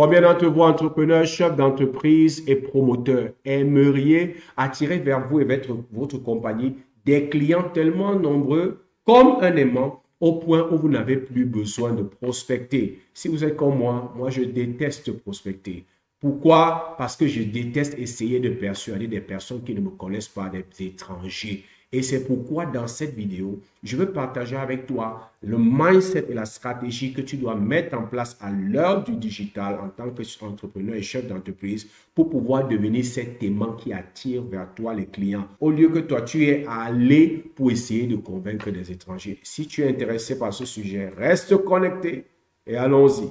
Combien d'entre vous, entrepreneurs, chefs d'entreprise et promoteurs, aimeriez attirer vers vous et votre compagnie des clients tellement nombreux comme un aimant au point où vous n'avez plus besoin de prospecter? Si vous êtes comme moi je déteste prospecter. Pourquoi? Parce que je déteste essayer de persuader des personnes qui ne me connaissent pas, des étrangers. Et c'est pourquoi dans cette vidéo, je veux partager avec toi le mindset et la stratégie que tu dois mettre en place à l'heure du digital en tant qu'entrepreneur et chef d'entreprise pour pouvoir devenir cet aimant qui attire vers toi les clients. Au lieu que toi, tu es allé pour essayer de convaincre des étrangers. Si tu es intéressé par ce sujet, reste connecté et allons-y.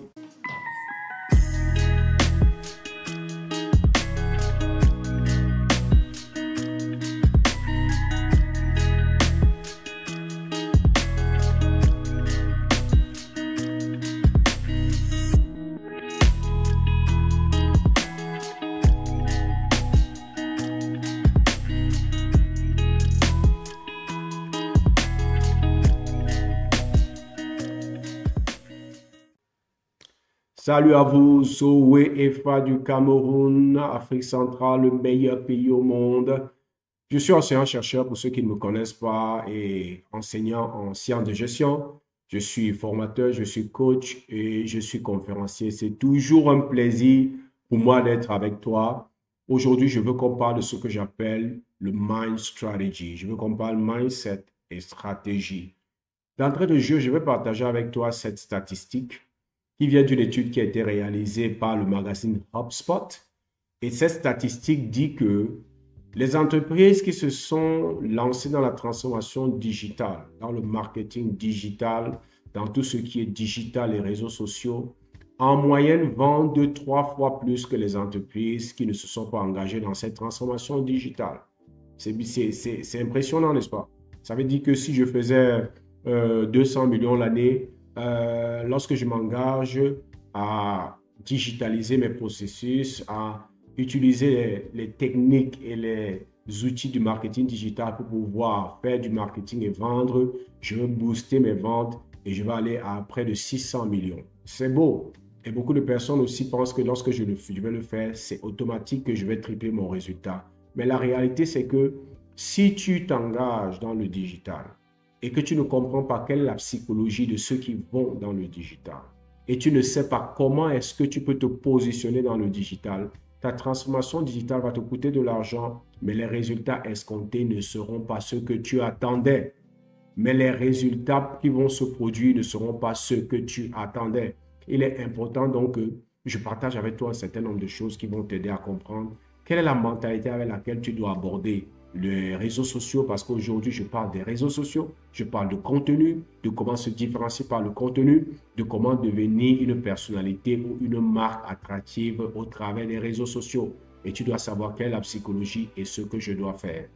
Salut à vous, Zoé Efa du Cameroun, Afrique centrale, le meilleur pays au monde. Je suis enseignant-chercheur pour ceux qui ne me connaissent pas et enseignant en sciences de gestion. Je suis formateur, je suis coach et je suis conférencier. C'est toujours un plaisir pour moi d'être avec toi. Aujourd'hui, je veux qu'on parle de ce que j'appelle le Mind Strategy. Je veux qu'on parle mindset et stratégie. D'entrée de jeu, je vais partager avec toi cette statistique qui vient d'une étude qui a été réalisée par le magazine HubSpot. Et cette statistique dit que les entreprises qui se sont lancées dans la transformation digitale, dans le marketing digital, dans tout ce qui est digital et réseaux sociaux, en moyenne vendent 2-3 fois plus que les entreprises qui ne se sont pas engagées dans cette transformation digitale. C'est impressionnant, n'est-ce pas? Ça veut dire que si je faisais 200 millions l'année, lorsque je m'engage à digitaliser mes processus, à utiliser les techniques et les outils du marketing digital pour pouvoir faire du marketing et vendre, je vais booster mes ventes et je vais aller à près de 600 millions. C'est beau. Et beaucoup de personnes aussi pensent que lorsque je vais le faire, c'est automatique que je vais tripler mon résultat. Mais la réalité, c'est que si tu t'engages dans le digital, et que tu ne comprends pas quelle est la psychologie de ceux qui vont dans le digital, et tu ne sais pas comment est-ce que tu peux te positionner dans le digital, ta transformation digitale va te coûter de l'argent, mais les résultats escomptés ne seront pas ceux que tu attendais. Mais les résultats qui vont se produire ne seront pas ceux que tu attendais. Il est important donc que je partage avec toi un certain nombre de choses qui vont t'aider à comprendre quelle est la mentalité avec laquelle tu dois aborder les réseaux sociaux, parce qu'aujourd'hui, je parle des réseaux sociaux, je parle de contenu, de comment se différencier par le contenu, de comment devenir une personnalité ou une marque attractive au travers des réseaux sociaux. Et tu dois savoir quelle est la psychologie et ce que je dois faire.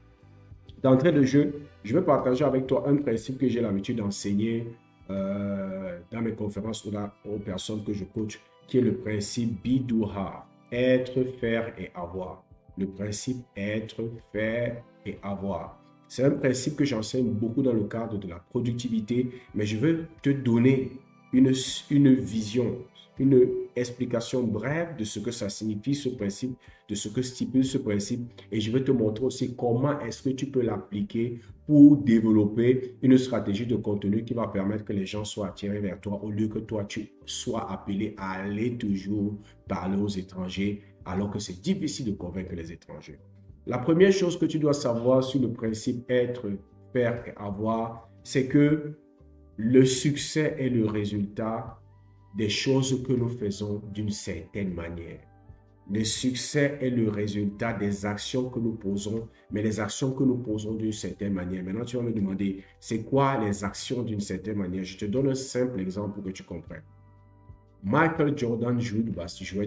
D'entrée de jeu, je vais partager avec toi un principe que j'ai l'habitude d'enseigner dans mes conférences ou aux personnes que je coach, qui est le principe Be, Do, Have, être, faire et avoir. Le principe être, faire et avoir. C'est un principe que j'enseigne beaucoup dans le cadre de la productivité, mais je veux te donner une vision, une explication brève de ce que ça signifie ce principe, de ce que stipule ce principe, et je vais te montrer aussi comment est-ce que tu peux l'appliquer pour développer une stratégie de contenu qui va permettre que les gens soient attirés vers toi au lieu que toi tu sois appelé à aller toujours parler aux étrangers alors que c'est difficile de convaincre les étrangers. La première chose que tu dois savoir sur le principe être, faire et avoir, c'est que le succès est le résultat des choses que nous faisons d'une certaine manière. Le succès est le résultat des actions que nous posons, mais les actions que nous posons d'une certaine manière. Maintenant, tu vas me demander, c'est quoi les actions d'une certaine manière? Je te donne un simple exemple pour que tu comprennes. Michael Jordan jouait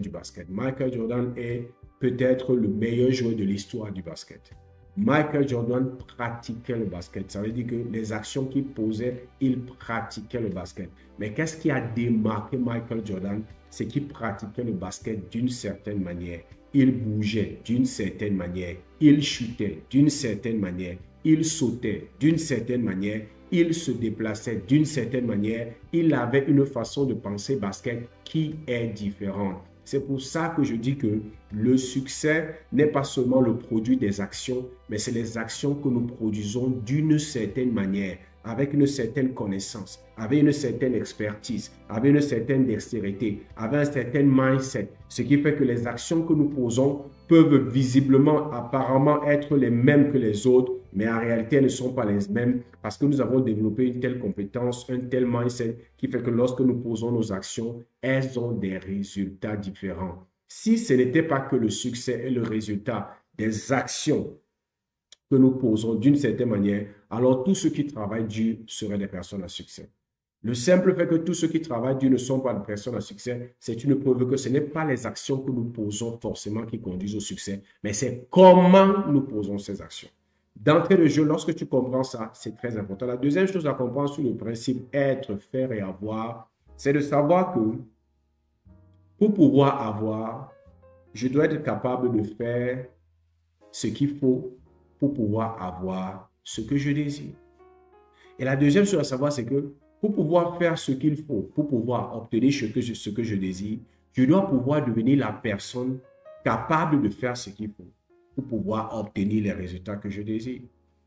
du basket. Michael Jordan est peut-être le meilleur joueur de l'histoire du basket. Michael Jordan pratiquait le basket. Ça veut dire que les actions qu'il posait, il pratiquait le basket. Mais qu'est-ce qui a démarqué Michael Jordan? C'est qu'il pratiquait le basket d'une certaine manière. Il bougeait d'une certaine manière. Il chutait d'une certaine manière. Il sautait d'une certaine manière. Il se déplaçait d'une certaine manière. Il avait une façon de penser basket qui est différente. C'est pour ça que je dis que le succès n'est pas seulement le produit des actions, mais c'est les actions que nous produisons d'une certaine manière, avec une certaine connaissance, avec une certaine expertise, avec une certaine dextérité, avec un certain mindset. Ce qui fait que les actions que nous posons peuvent visiblement, apparemment être les mêmes que les autres, mais en réalité, elles ne sont pas les mêmes parce que nous avons développé une telle compétence, un tel mindset qui fait que lorsque nous posons nos actions, elles ont des résultats différents. Si ce n'était pas que le succès est le résultat des actions que nous posons d'une certaine manière, alors tous ceux qui travaillent dur seraient des personnes à succès. Le simple fait que tous ceux qui travaillent dur ne sont pas des personnes à succès, c'est une preuve que ce n'est pas les actions que nous posons forcément qui conduisent au succès, mais c'est comment nous posons ces actions. D'entrée de jeu, lorsque tu comprends ça, c'est très important. La deuxième chose à comprendre sur le principe être, faire et avoir, c'est de savoir que pour pouvoir avoir, je dois être capable de faire ce qu'il faut pour pouvoir avoir ce que je désire. Et la deuxième chose à savoir, c'est que pour pouvoir faire ce qu'il faut, pour pouvoir obtenir ce que je désire, je dois pouvoir devenir la personne capable de faire ce qu'il faut pour pouvoir obtenir les résultats que je désire.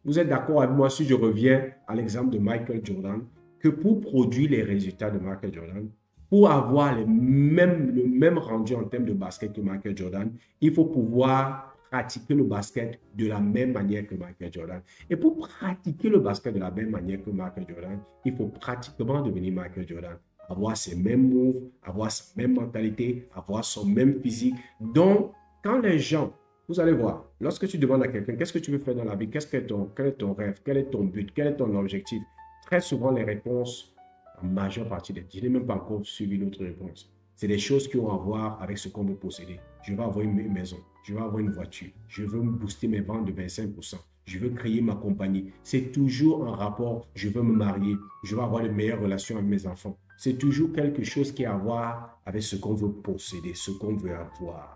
Vous êtes d'accord avec moi si je reviens à l'exemple de Michael Jordan, que pour produire les résultats de Michael Jordan, pour avoir le même rendu en termes de basket que Michael Jordan, il faut pouvoir pratiquer le basket de la même manière que Michael Jordan. Et pour pratiquer le basket de la même manière que Michael Jordan, il faut pratiquement devenir Michael Jordan. Avoir ses mêmes moves, avoir sa même mentalité, avoir son même physique. Donc, quand les gens, vous allez voir, lorsque tu demandes à quelqu'un, qu'est-ce que tu veux faire dans la vie, quel est ton rêve, quel est ton but, quel est ton objectif, très souvent les réponses, en majeure partie des, je n'ai même pas encore suivi une autre réponse. C'est des choses qui ont à voir avec ce qu'on veut posséder. Je veux avoir une maison, je veux avoir une voiture, je veux me booster mes ventes de 25%, je veux créer ma compagnie. C'est toujours en rapport, je veux me marier, je veux avoir de meilleures relations avec mes enfants. C'est toujours quelque chose qui a à voir avec ce qu'on veut posséder, ce qu'on veut avoir.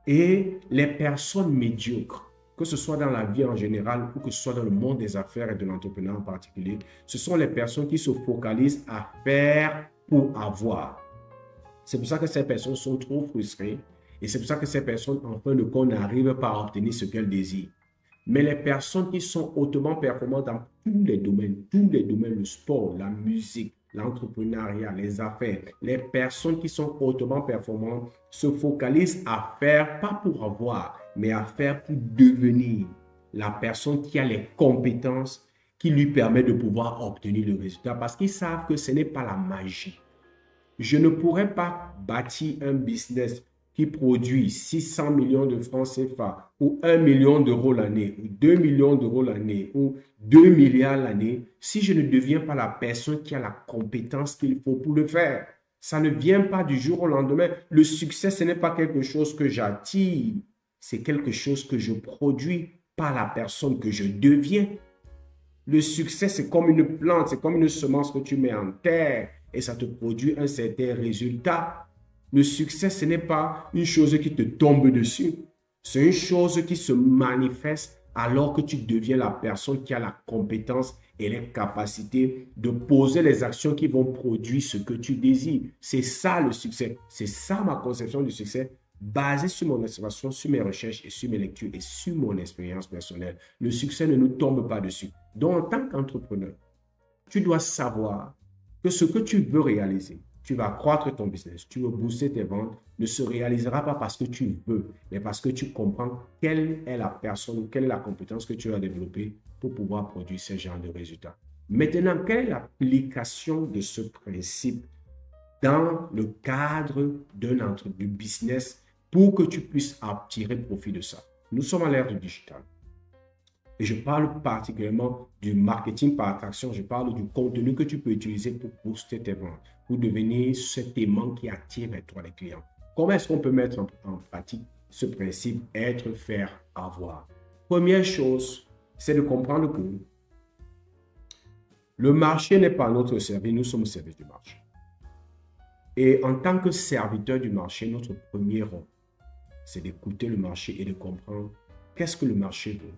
Et les personnes médiocres, que ce soit dans la vie en général ou que ce soit dans le monde des affaires et de l'entrepreneuriat en particulier, ce sont les personnes qui se focalisent à faire pour avoir. C'est pour ça que ces personnes sont trop frustrées et c'est pour ça que ces personnes, en fin de compte, n'arrivent pas à obtenir ce qu'elles désirent. Mais les personnes qui sont hautement performantes dans tous les domaines, le sport, la musique, l'entrepreneuriat, les affaires, les personnes qui sont hautement performantes se focalisent à faire, pas pour avoir, mais à faire pour devenir la personne qui a les compétences qui lui permettent de pouvoir obtenir le résultat parce qu'ils savent que ce n'est pas la magie. Je ne pourrais pas bâtir un business qui produit 600 millions de francs CFA ou 1 million d'euros l'année ou 2 millions d'euros l'année ou 2 milliards l'année si je ne deviens pas la personne qui a la compétence qu'il faut pour le faire. Ça ne vient pas du jour au lendemain. Le succès, ce n'est pas quelque chose que j'attire, c'est quelque chose que je produis par la personne que je deviens. Le succès, c'est comme une plante, c'est comme une semence que tu mets en terre et ça te produit un certain résultat. Le succès, ce n'est pas une chose qui te tombe dessus. C'est une chose qui se manifeste alors que tu deviens la personne qui a la compétence et les capacités de poser les actions qui vont produire ce que tu désires. C'est ça le succès. C'est ça ma conception du succès, basée sur mon observation, sur mes recherches et sur mes lectures et sur mon expérience personnelle. Le succès ne nous tombe pas dessus. Donc, en tant qu'entrepreneur, tu dois savoir que ce que tu veux réaliser, tu vas accroître ton business, tu veux booster tes ventes, ne se réalisera pas parce que tu veux, mais parce que tu comprends quelle est la personne, quelle est la compétence que tu as développée pour pouvoir produire ce genre de résultats. Maintenant, quelle est l'application de ce principe dans le cadre du business pour que tu puisses tirer profit de ça? Nous sommes à l'ère du digital. Et je parle particulièrement du marketing par attraction. Je parle du contenu que tu peux utiliser pour booster tes ventes, pour devenir cet aimant qui attire vers toi les clients. Comment est-ce qu'on peut mettre en pratique ce principe être, faire, avoir? Première chose, c'est de comprendre que le marché n'est pas notre service, nous sommes au service du marché. Et en tant que serviteur du marché, notre premier rôle, c'est d'écouter le marché et de comprendre qu'est-ce que le marché veut.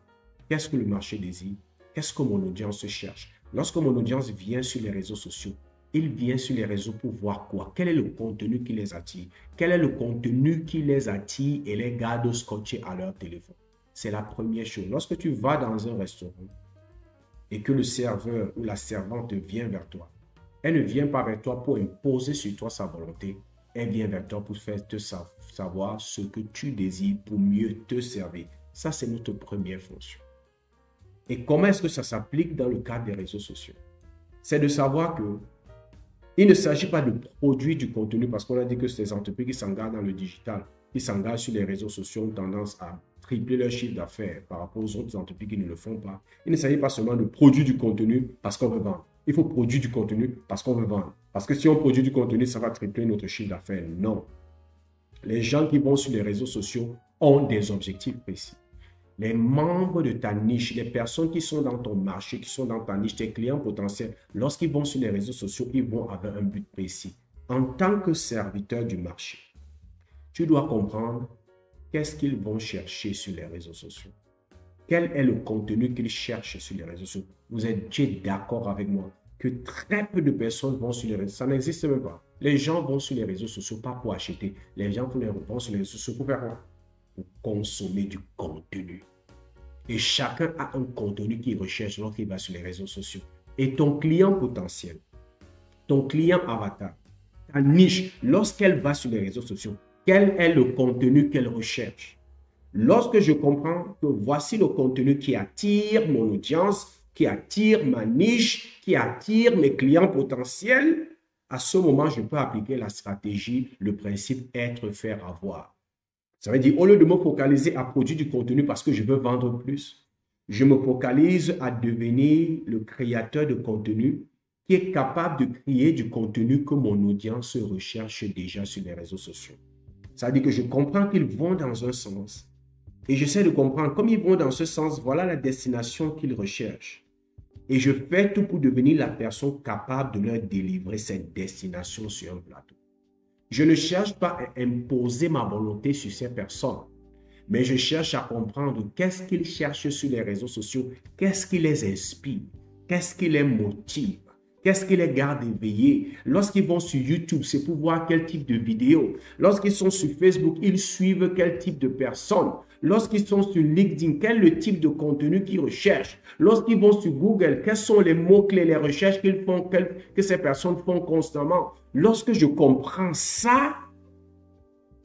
Qu'est-ce que le marché désire? Qu'est-ce que mon audience cherche? Lorsque mon audience vient sur les réseaux sociaux, il vient sur les réseaux pour voir quoi? Quel est le contenu qui les attire? Quel est le contenu qui les attire et les garde scotchés à leur téléphone? C'est la première chose. Lorsque tu vas dans un restaurant et que le serveur ou la servante vient vers toi, elle ne vient pas vers toi pour imposer sur toi sa volonté. Elle vient vers toi pour faire te savoir ce que tu désires pour mieux te servir. Ça, c'est notre première fonction. Et comment est-ce que ça s'applique dans le cadre des réseaux sociaux? C'est de savoir que il ne s'agit pas de produire du contenu parce qu'on a dit que ces entreprises qui s'engagent dans le digital, qui s'engagent sur les réseaux sociaux ont tendance à tripler leur chiffre d'affaires par rapport aux autres entreprises qui ne le font pas. Il ne s'agit pas seulement de produire du contenu parce qu'on veut vendre. Il faut produire du contenu parce qu'on veut vendre. Parce que si on produit du contenu, ça va tripler notre chiffre d'affaires. Non. Les gens qui vont sur les réseaux sociaux ont des objectifs précis. Les membres de ta niche, les personnes qui sont dans ton marché, qui sont dans ta niche, tes clients potentiels, lorsqu'ils vont sur les réseaux sociaux, ils vont avec un but précis. En tant que serviteur du marché, tu dois comprendre qu'est-ce qu'ils vont chercher sur les réseaux sociaux. Quel est le contenu qu'ils cherchent sur les réseaux sociaux? Vous êtes d'accord avec moi que très peu de personnes vont sur les réseaux sociaux. Ça n'existe même pas. Les gens vont sur les réseaux sociaux pas pour acheter. Les gens vont sur les réseaux sociaux pour faire quoi? Pour consommer du contenu. Et chacun a un contenu qu'il recherche lorsqu'il va sur les réseaux sociaux. Et ton client potentiel, ton client avatar, ta niche, lorsqu'elle va sur les réseaux sociaux, quel est le contenu qu'elle recherche? Lorsque je comprends que voici le contenu qui attire mon audience, qui attire ma niche, qui attire mes clients potentiels, à ce moment, je peux appliquer la stratégie, le principe être, faire, avoir. Ça veut dire, au lieu de me focaliser à produire du contenu parce que je veux vendre plus, je me focalise à devenir le créateur de contenu qui est capable de créer du contenu que mon audience recherche déjà sur les réseaux sociaux. Ça veut dire que je comprends qu'ils vont dans un sens et j'essaie de comprendre, comme ils vont dans ce sens, voilà la destination qu'ils recherchent. Et je fais tout pour devenir la personne capable de leur délivrer cette destination sur un plateau. Je ne cherche pas à imposer ma volonté sur ces personnes, mais je cherche à comprendre qu'est-ce qu'ils cherchent sur les réseaux sociaux, qu'est-ce qui les inspire, qu'est-ce qui les motive, qu'est-ce qui les garde éveillés. Lorsqu'ils vont sur YouTube, c'est pour voir quel type de vidéo. Lorsqu'ils sont sur Facebook, ils suivent quel type de personnes. Lorsqu'ils sont sur LinkedIn, quel est le type de contenu qu'ils recherchent? Lorsqu'ils vont sur Google, quels sont les mots-clés, les recherches qu'ils font, que ces personnes font constamment? Lorsque je comprends ça,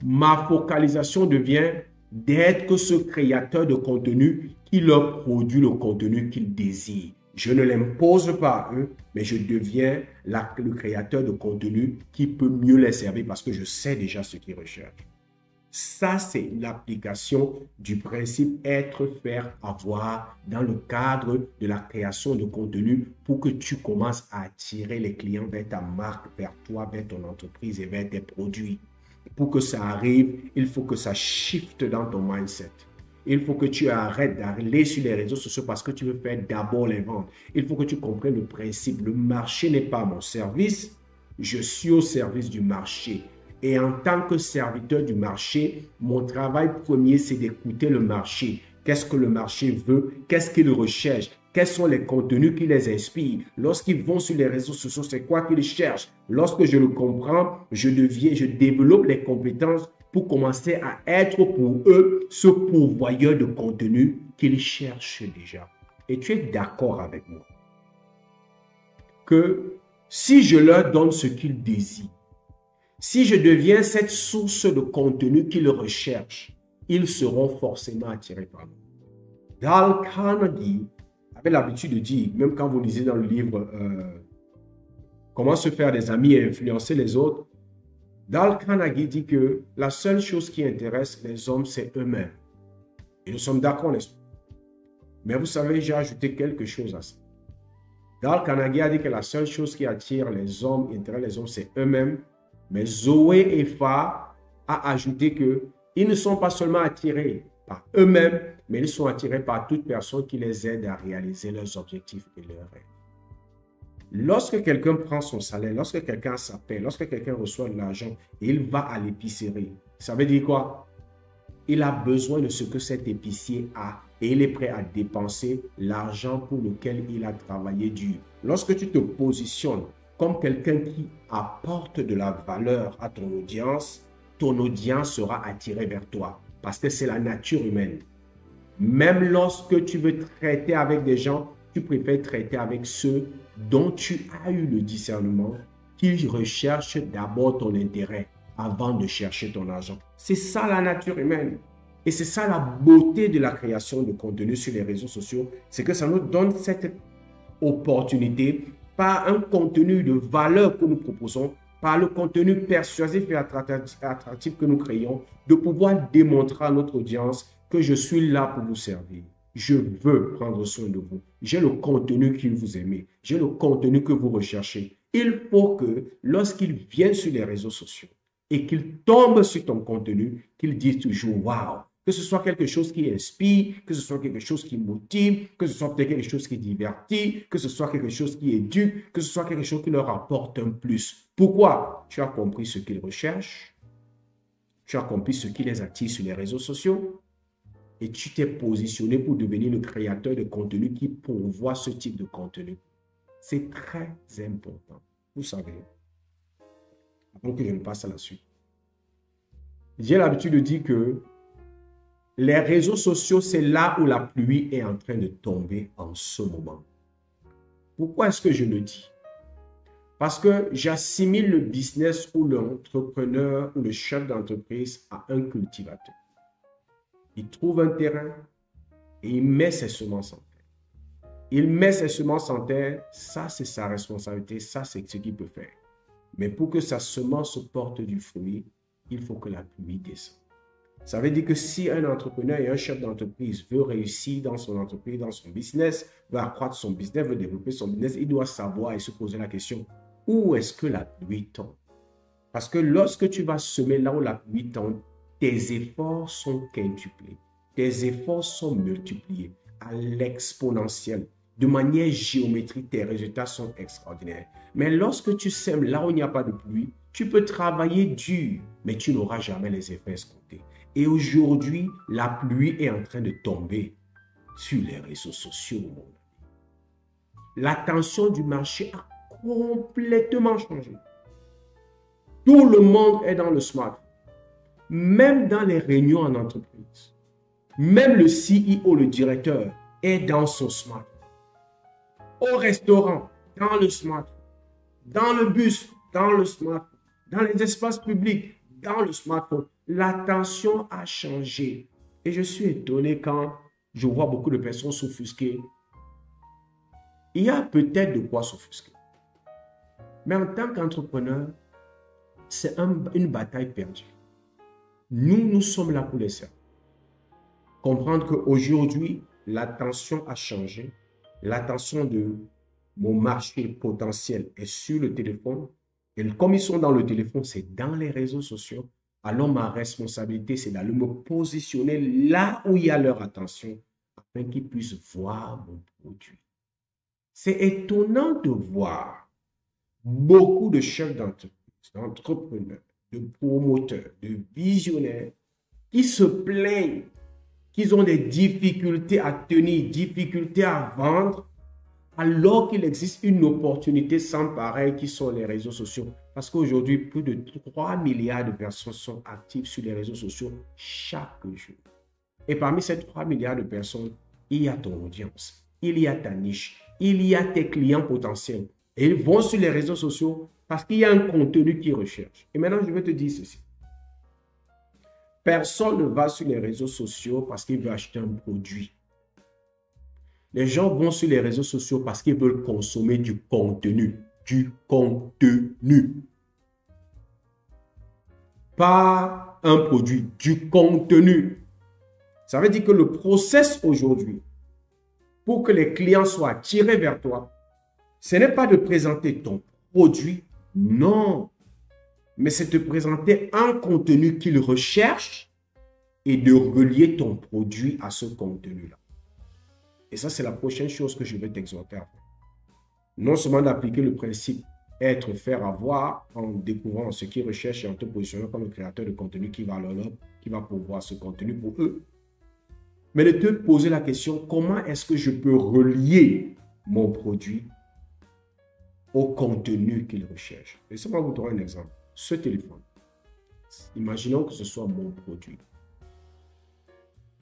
ma focalisation devient d'être ce créateur de contenu qui leur produit le contenu qu'ils désirent. Je ne l'impose pas à eux, mais je deviens le créateur de contenu qui peut mieux les servir parce que je sais déjà ce qu'ils recherchent. Ça, c'est l'application du principe être, faire, avoir dans le cadre de la création de contenu pour que tu commences à attirer les clients vers ta marque, vers toi, vers ton entreprise et vers tes produits. Pour que ça arrive, il faut que ça shift dans ton mindset. Il faut que tu arrêtes d'aller sur les réseaux sociaux parce que tu veux faire d'abord les ventes. Il faut que tu comprennes le principe. Le marché n'est pas mon service. Je suis au service du marché. Et en tant que serviteur du marché, mon travail premier, c'est d'écouter le marché. Qu'est-ce que le marché veut? Qu'est-ce qu'il recherche? Quels sont les contenus qui les inspirent? Lorsqu'ils vont sur les réseaux sociaux, c'est quoi qu'ils cherchent? Lorsque je le comprends, je développe les compétences pour commencer à être pour eux ce pourvoyeur de contenu qu'ils cherchent déjà. Et tu es d'accord avec moi que si je leur donne ce qu'ils désirent, si je deviens cette source de contenu qu'ils recherchent, ils seront forcément attirés par moi. Dale Carnegie avait l'habitude de dire, même quand vous lisez dans le livre Comment se faire des amis et influencer les autres, Dale Carnegie dit que la seule chose qui intéresse les hommes, c'est eux-mêmes. Et nous sommes d'accord, n'est-ce pas? Mais vous savez, j'ai ajouté quelque chose à ça. Dale Carnegie a dit que la seule chose qui attire les hommes, intéresse les hommes, c'est eux-mêmes. Mais Zoé et Fa a ajouté qu'ils ne sont pas seulement attirés par eux-mêmes, mais ils sont attirés par toute personne qui les aide à réaliser leurs objectifs et leurs rêves. Lorsque quelqu'un prend son salaire, lorsque quelqu'un s'appelle, lorsque quelqu'un reçoit de l'argent et il va à l'épicerie, ça veut dire quoi? Il a besoin de ce que cet épicier a et il est prêt à dépenser l'argent pour lequel il a travaillé dur. Lorsque tu te positionnes comme quelqu'un qui apporte de la valeur à ton audience sera attirée vers toi parce que c'est la nature humaine. Même lorsque tu veux traiter avec des gens, tu préfères traiter avec ceux dont tu as eu le discernement, qui recherchent d'abord ton intérêt avant de chercher ton argent. C'est ça la nature humaine. Et c'est ça la beauté de la création de contenu sur les réseaux sociaux, c'est que ça nous donne cette opportunité par un contenu de valeur que nous proposons, par le contenu persuasif et attractif que nous créons, de pouvoir démontrer à notre audience que je suis là pour vous servir. Je veux prendre soin de vous. J'ai le contenu que vous aimez. J'ai le contenu que vous recherchez. Il faut que lorsqu'ils viennent sur les réseaux sociaux et qu'ils tombent sur ton contenu, qu'ils disent toujours « Waouh !» Que ce soit quelque chose qui inspire, que ce soit quelque chose qui motive, que ce soit peut-être quelque chose qui divertit, que ce soit quelque chose qui éduque, que ce soit quelque chose qui leur apporte un plus. Pourquoi? Tu as compris ce qu'ils recherchent, tu as compris ce qui les attire sur les réseaux sociaux et tu t'es positionné pour devenir le créateur de contenu qui pourvoit ce type de contenu. C'est très important. Vous savez, avant que je ne passe à la suite. J'ai l'habitude de dire que les réseaux sociaux, c'est là où la pluie est en train de tomber en ce moment. Pourquoi est-ce que je le dis? Parce que j'assimile le business ou l'entrepreneur ou le chef d'entreprise à un cultivateur. Il trouve un terrain et il met ses semences en terre. Il met ses semences en terre, ça c'est sa responsabilité, ça c'est ce qu'il peut faire. Mais pour que sa semence porte du fruit, il faut que la pluie descende. Ça veut dire que si un entrepreneur et un chef d'entreprise veut réussir dans son entreprise, dans son business, veut accroître son business, veut développer son business, il doit savoir et se poser la question, où est-ce que la pluie tombe? Parce que lorsque tu vas semer là où la pluie tombe, tes efforts sont quintuplés, tes efforts sont multipliés à l'exponentielle. De manière géométrique, tes résultats sont extraordinaires. Mais lorsque tu sèmes là où il n'y a pas de pluie, tu peux travailler dur, mais tu n'auras jamais les effets escomptés. Et aujourd'hui, la pluie est en train de tomber sur les réseaux sociaux. L'attention du marché a complètement changé. Tout le monde est dans le smartphone. Même dans les réunions en entreprise. Même le CEO, le directeur, est dans son smartphone. Au restaurant, dans le smartphone. Dans le bus, dans le smartphone. Dans les espaces publics, dans le smartphone. L'attention a changé. Et je suis étonné quand je vois beaucoup de personnes s'offusquer. Il y a peut-être de quoi s'offusquer. Mais en tant qu'entrepreneur, c'est une bataille perdue. Nous sommes là pour les servir. Comprendre qu'aujourd'hui, l'attention a changé. L'attention de mon marché potentiel est sur le téléphone. Et comme ils sont dans le téléphone, c'est dans les réseaux sociaux. Alors ma responsabilité, c'est d'aller me positionner là où il y a leur attention afin qu'ils puissent voir mon produit. C'est étonnant de voir beaucoup de chefs d'entreprise, d'entrepreneurs, de promoteurs, de visionnaires qui se plaignent qu'ils ont des difficultés à tenir, difficultés à vendre, alors qu'il existe une opportunité sans pareil qui sont les réseaux sociaux. Parce qu'aujourd'hui, plus de 3 milliards de personnes sont actives sur les réseaux sociaux chaque jour. Et parmi ces 3 milliards de personnes, il y a ton audience, il y a ta niche, il y a tes clients potentiels. Et ils vont sur les réseaux sociaux parce qu'il y a un contenu qu'ils recherchent. Et maintenant, je vais te dire ceci. Personne ne va sur les réseaux sociaux parce qu'il veut acheter un produit. Les gens vont sur les réseaux sociaux parce qu'ils veulent consommer du contenu. Du contenu. Pas un produit, du contenu. Ça veut dire que le process aujourd'hui, pour que les clients soient attirés vers toi, ce n'est pas de présenter ton produit, non. Mais c'est de présenter un contenu qu'ils recherchent et de relier ton produit à ce contenu-là. Et ça, c'est la prochaine chose que je vais t'exhorter à faire. Non seulement d'appliquer le principe être, faire, avoir en découvrant ce qu'ils recherchent et en te positionnant comme le créateur de contenu qui va pouvoir ce contenu pour eux, mais de te poser la question, comment est-ce que je peux relier mon produit au contenu qu'il recherche. Laissez-moi vous donner un exemple. Ce téléphone, imaginons que ce soit mon produit.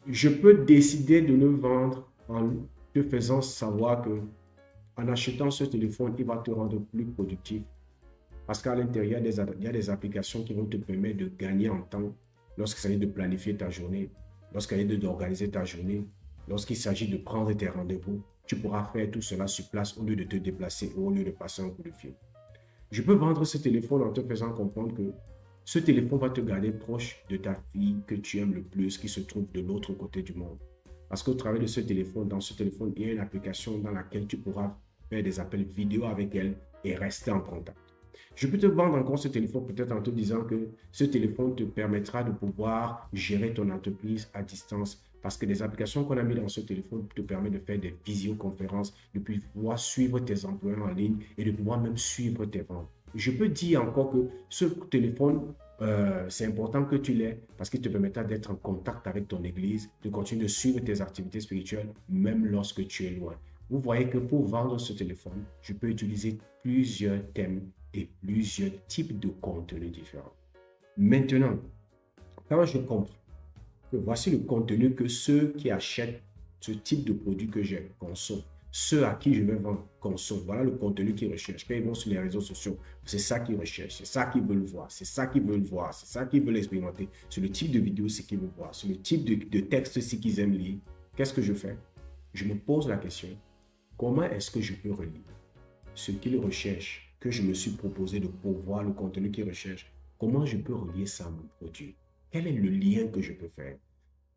Je peux décider de le vendre en te faisant savoir que en achetant ce téléphone, il va te rendre plus productif. Parce qu'à l'intérieur, il y a des applications qui vont te permettre de gagner en temps lorsqu'il s'agit de planifier ta journée, lorsqu'il s'agit d'organiser ta journée, lorsqu'il s'agit de prendre tes rendez-vous. Tu pourras faire tout cela sur place au lieu de te déplacer ou au lieu de passer un coup de fil. Je peux vendre ce téléphone en te faisant comprendre que ce téléphone va te garder proche de ta fille que tu aimes le plus, qui se trouve de l'autre côté du monde. Parce qu'au travers de ce téléphone, dans ce téléphone, il y a une application dans laquelle tu pourras faire des appels vidéo avec elle et rester en contact. Je peux te vendre encore ce téléphone peut-être en te disant que ce téléphone te permettra de pouvoir gérer ton entreprise à distance parce que les applications qu'on a mis dans ce téléphone te permettent de faire des visioconférences, de pouvoir suivre tes employés en ligne et de pouvoir même suivre tes ventes. Je peux dire encore que ce téléphone, c'est important que tu l'aies parce qu'il te permettra d'être en contact avec ton église, de continuer de suivre tes activités spirituelles même lorsque tu es loin. Vous voyez que pour vendre ce téléphone, je peux utiliser plusieurs thèmes et plusieurs types de contenus différents. Maintenant, quand je comprends que voici le contenu que ceux qui achètent ce type de produit que j'ai consomment, ceux à qui je vais vendre consomment, voilà le contenu qu'ils recherchent. Quand ils vont sur les réseaux sociaux, c'est ça qu'ils recherchent, c'est ça qu'ils veulent voir, c'est ça qu'ils veulent voir, c'est ça qu'ils veulent expérimenter. Sur le type de vidéo, c'est qu'ils veulent voir, sur le type de texte, c'est qu'ils aiment lire. Qu'est-ce que je fais? Je me pose la question, comment est-ce que je peux relire ce qu'ils recherchent, que je me suis proposé de pourvoir le contenu qu'ils recherchent? Comment je peux relier ça à mon produit? Quel est le lien que je peux faire?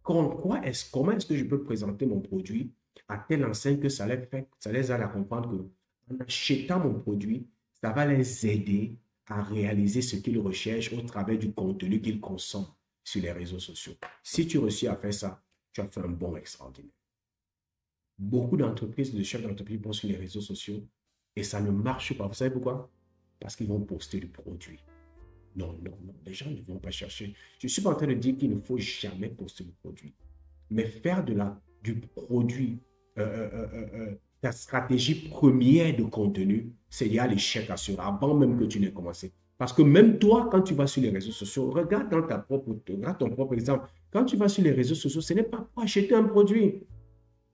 Comment est-ce que je peux présenter mon produit à telle enseigne que ça les aide à comprendre qu'en achetant mon produit, ça va les aider à réaliser ce qu'ils recherchent au travers du contenu qu'ils consomment sur les réseaux sociaux. Si tu réussis à faire ça, tu as fait un bon extraordinaire. Beaucoup d'entreprises, de chefs d'entreprise vont sur les réseaux sociaux et ça ne marche pas. Vous savez pourquoi? Parce qu'ils vont poster du produit. Non, non, non. Les gens ne vont pas chercher. Je ne suis pas en train de dire qu'il ne faut jamais poster du produit. Mais faire du produit, ta stratégie première de contenu, c'est y a l'échec assuré avant même que tu n'aies commencé. Parce que même toi, quand tu vas sur les réseaux sociaux, regarde ton propre exemple. Quand tu vas sur les réseaux sociaux, ce n'est pas pour acheter un produit.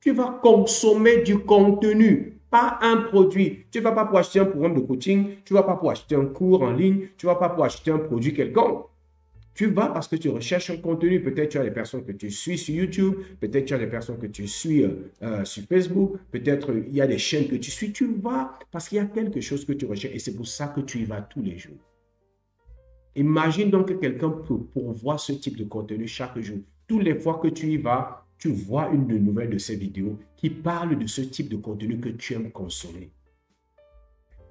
Tu vas consommer du contenu, pas un produit. Tu ne vas pas pour acheter un programme de coaching, tu ne vas pas pour acheter un cours en ligne, tu ne vas pas pour acheter un produit quelconque. Tu vas parce que tu recherches un contenu. Peut-être tu as des personnes que tu suis sur YouTube, peut-être tu as des personnes que tu suis sur Facebook, peut-être il y a des chaînes que tu suis. Tu vas parce qu'il y a quelque chose que tu recherches et c'est pour ça que tu y vas tous les jours. Imagine donc que quelqu'un peut pourvoir ce type de contenu chaque jour. Toutes les fois que tu y vas, tu vois une nouvelle de ces vidéos qui parle de ce type de contenu que tu aimes consommer.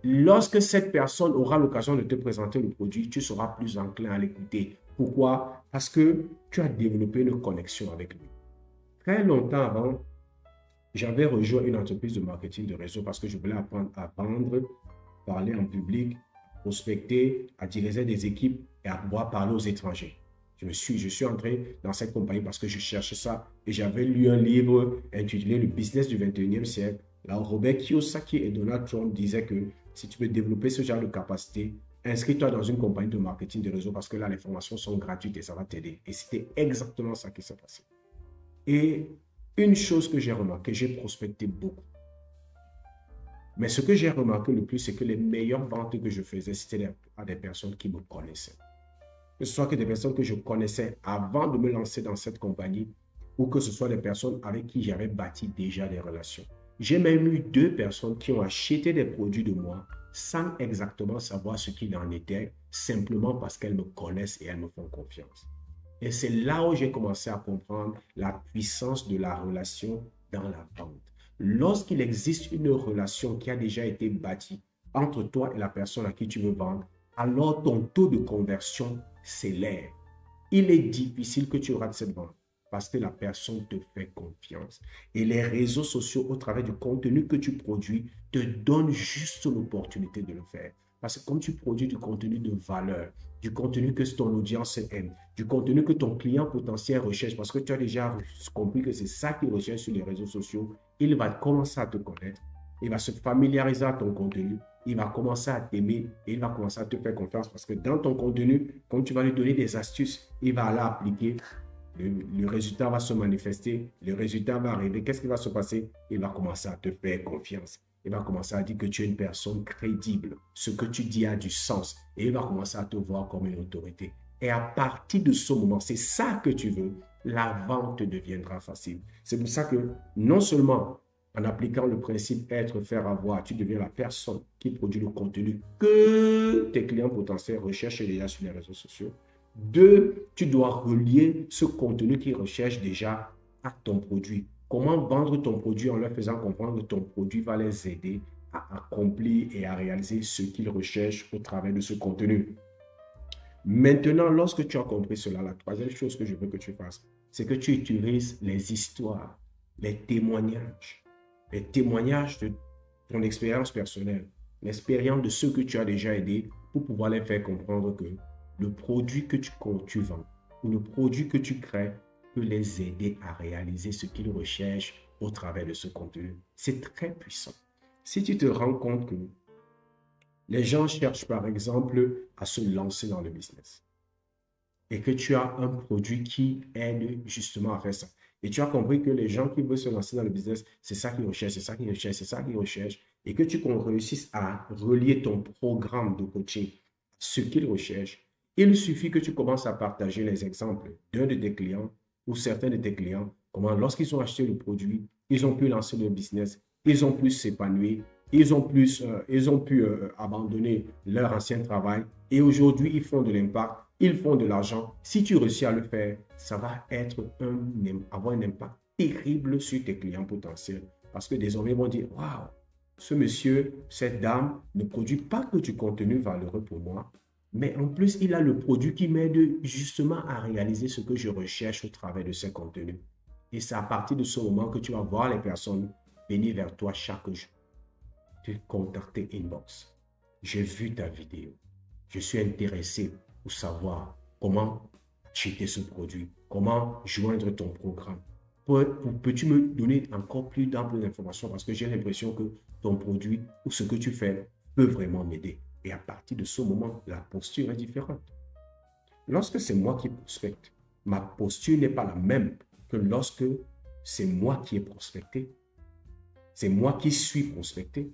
Lorsque cette personne aura l'occasion de te présenter le produit, tu seras plus enclin à l'écouter. Pourquoi? Parce que tu as développé une connexion avec lui. Très longtemps avant, j'avais rejoint une entreprise de marketing de réseau parce que je voulais apprendre à vendre, parler en public, prospecter, à diriger des équipes et à pouvoir parler aux étrangers. Je suis entré dans cette compagnie parce que je cherchais ça et j'avais lu un livre intitulé Le business du 21e siècle. Là, Robert Kiyosaki et Donald Trump disaient que si tu veux développer ce genre de capacité, inscris-toi dans une compagnie de marketing de réseau parce que là, les formations sont gratuites et ça va t'aider. Et c'était exactement ça qui s'est passé. Et une chose que j'ai remarqué, j'ai prospecté beaucoup. Mais ce que j'ai remarqué le plus, c'est que les meilleures ventes que je faisais, c'était à des personnes qui me connaissaient. Que ce soit que des personnes que je connaissais avant de me lancer dans cette compagnie ou que ce soit des personnes avec qui j'avais bâti déjà des relations. J'ai même eu 2 personnes qui ont acheté des produits de moi sans exactement savoir ce qu'il en était, simplement parce qu'elles me connaissent et elles me font confiance. Et c'est là où j'ai commencé à comprendre la puissance de la relation dans la vente. Lorsqu'il existe une relation qui a déjà été bâtie entre toi et la personne à qui tu veux vendre, alors ton taux de conversion s'élève. Il est difficile que tu rates cette vente parce que la personne te fait confiance. Et les réseaux sociaux, au travers du contenu que tu produis, te donnent juste l'opportunité de le faire. Parce que comme tu produis du contenu de valeur, du contenu que ton audience aime, du contenu que ton client potentiel recherche, parce que tu as déjà compris que c'est ça qu'il recherche sur les réseaux sociaux, il va commencer à te connaître, il va se familiariser à ton contenu il va commencer à t'aimer et il va commencer à te faire confiance parce que dans ton contenu, quand tu vas lui donner des astuces, il va aller appliquer. Le résultat va se manifester, le résultat va arriver. Qu'est-ce qui va se passer? Il va commencer à te faire confiance. Il va commencer à dire que tu es une personne crédible. Ce que tu dis a du sens. Et il va commencer à te voir comme une autorité. Et à partir de ce moment, c'est ça que tu veux, la vente deviendra facile. C'est pour ça que non seulement en appliquant le principe être, faire, avoir, tu deviens la personne qui produit le contenu que tes clients potentiels recherchent déjà sur les réseaux sociaux. Deux, tu dois relier ce contenu qu'ils recherchent déjà à ton produit. Comment vendre ton produit en leur faisant comprendre que ton produit va les aider à accomplir et à réaliser ce qu'ils recherchent au travers de ce contenu. Maintenant, lorsque tu as compris cela, la troisième chose que je veux que tu fasses, c'est que tu utilises les histoires, les témoignages de ton expérience personnelle, l'expérience de ceux que tu as déjà aidés pour pouvoir les faire comprendre que le produit que tu vends ou le produit que tu crées peut les aider à réaliser ce qu'ils recherchent au travers de ce contenu. C'est très puissant. Si tu te rends compte que les gens cherchent par exemple à se lancer dans le business et que tu as un produit qui aide justement à faire ça. Et tu as compris que les gens qui veulent se lancer dans le business, c'est ça qu'ils recherchent, c'est ça qu'ils recherchent, c'est ça qu'ils recherchent. Et que tu réussisses à relier ton programme de coaching à ce qu'ils recherchent. Il suffit que tu commences à partager les exemples d'un de tes clients ou certains de tes clients, comment lorsqu'ils ont acheté le produit, ils ont pu lancer leur business, ils ont pu s'épanouir, ils ont pu abandonner leur ancien travail et aujourd'hui, ils font de l'impact, ils font de l'argent. Si tu réussis à le faire, ça va avoir un impact terrible sur tes clients potentiels. Parce que désormais, ils vont dire, waouh, ce monsieur, cette dame ne produit pas que du contenu valeureux pour moi, mais en plus, il a le produit qui m'aide justement à réaliser ce que je recherche au travers de ces contenus. Et c'est à partir de ce moment que tu vas voir les personnes venir vers toi chaque jour, te contacter inbox. J'ai vu ta vidéo. Je suis intéressé pour savoir comment acheter ce produit, comment joindre ton programme. Peux-tu me donner encore plus d'amples informations parce que j'ai l'impression que ton produit ou ce que tu fais peut vraiment m'aider. Et à partir de ce moment, la posture est différente. Lorsque c'est moi qui prospecte, ma posture n'est pas la même que lorsque c'est moi qui ai prospecté. C'est moi qui suis prospecté.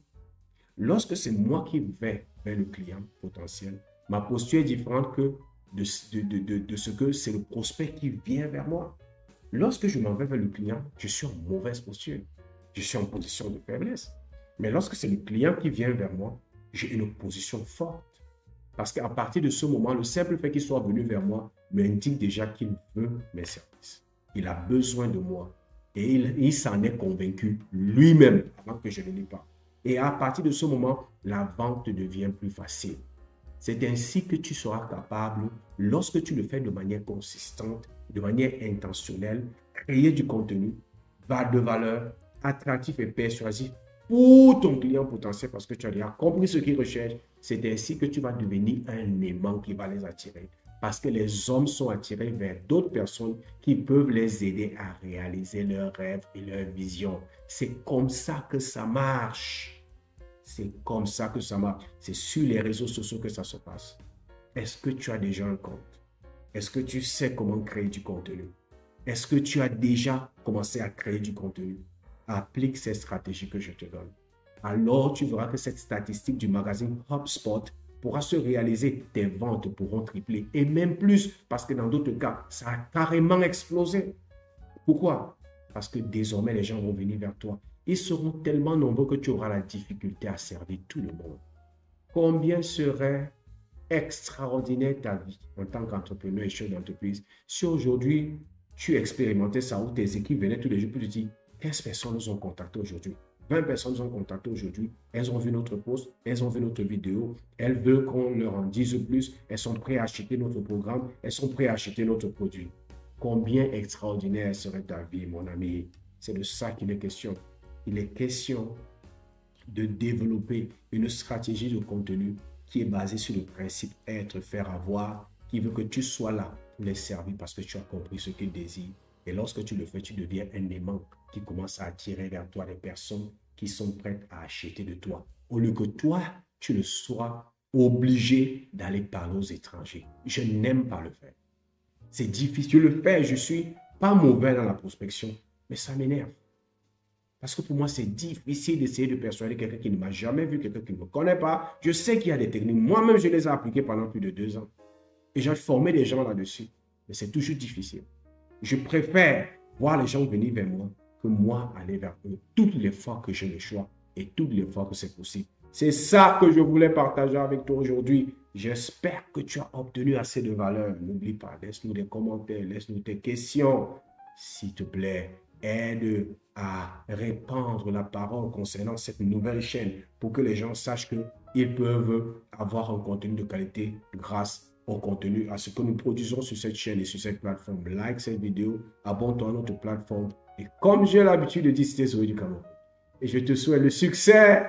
Lorsque c'est moi qui vais vers le client potentiel, ma posture est différente que de ce que c'est le prospect qui vient vers moi. Lorsque je m'en vais vers le client, je suis en mauvaise posture. Je suis en position de faiblesse. Mais lorsque c'est le client qui vient vers moi, j'ai une position forte. Parce qu'à partir de ce moment, le simple fait qu'il soit venu vers moi m'indique déjà qu'il veut mes services. Il a besoin de moi. Et il s'en est convaincu lui-même avant que je ne l'ai pas. Et à partir de ce moment, la vente devient plus facile. C'est ainsi que tu seras capable, lorsque tu le fais de manière consistante, de manière intentionnelle, créer du contenu, de valeur, attractif et persuasif pour ton client potentiel parce que tu as déjà compris ce qu'il recherche. C'est ainsi que tu vas devenir un aimant qui va les attirer. Parce que les hommes sont attirés vers d'autres personnes qui peuvent les aider à réaliser leurs rêves et leurs visions. C'est comme ça que ça marche. C'est comme ça que ça marche. C'est sur les réseaux sociaux que ça se passe. Est-ce que tu as déjà un compte? Est-ce que tu sais comment créer du contenu? Est-ce que tu as déjà commencé à créer du contenu? Applique ces stratégies que je te donne. Alors, tu verras que cette statistique du magazine HubSpot pourra se réaliser. Tes ventes pourront tripler et même plus parce que dans d'autres cas, ça a carrément explosé. Pourquoi? Parce que désormais, les gens vont venir vers toi. Ils seront tellement nombreux que tu auras la difficulté à servir tout le monde. Combien serait extraordinaire ta vie en tant qu'entrepreneur et chef d'entreprise si aujourd'hui tu expérimentais ça où tes équipes venaient tous les jours pour te dire 15 personnes nous ont contacté aujourd'hui, 20 personnes nous ont contacté aujourd'hui, elles ont vu notre post, elles ont vu notre vidéo, elles veulent qu'on leur en dise plus, elles sont prêtes à acheter notre programme, elles sont prêtes à acheter notre produit. Combien extraordinaire serait ta vie, mon ami? C'est de ça qu'il est question. Il est question de développer une stratégie de contenu qui est basée sur le principe être, faire, avoir, qui veut que tu sois là pour les servir parce que tu as compris ce qu'ils désirent. Et lorsque tu le fais, tu deviens un aimant qui commence à attirer vers toi des personnes qui sont prêtes à acheter de toi. Au lieu que toi, tu ne sois obligé d'aller parler aux étrangers. Je n'aime pas le faire. C'est difficile. Je le fais, je ne suis pas mauvais dans la prospection, mais ça m'énerve. Parce que pour moi, c'est difficile d'essayer de persuader quelqu'un qui ne m'a jamais vu, quelqu'un qui ne me connaît pas. Je sais qu'il y a des techniques. Moi-même, je les ai appliquées pendant plus de 2 ans. Et j'ai formé des gens là-dessus. Mais c'est toujours difficile. Je préfère voir les gens venir vers moi que moi aller vers eux toutes les fois que j'ai le choix et toutes les fois que c'est possible. C'est ça que je voulais partager avec toi aujourd'hui. J'espère que tu as obtenu assez de valeur. N'oublie pas, laisse-nous des commentaires, laisse-nous tes questions. S'il te plaît, aide à répandre la parole concernant cette nouvelle chaîne pour que les gens sachent qu'ils peuvent avoir un contenu de qualité grâce au contenu, à ce que nous produisons sur cette chaîne et sur cette plateforme. Like cette vidéo, abonne-toi à notre plateforme. Et comme j'ai l'habitude de dire, c'était Zoé du Cameroun. Et je te souhaite le succès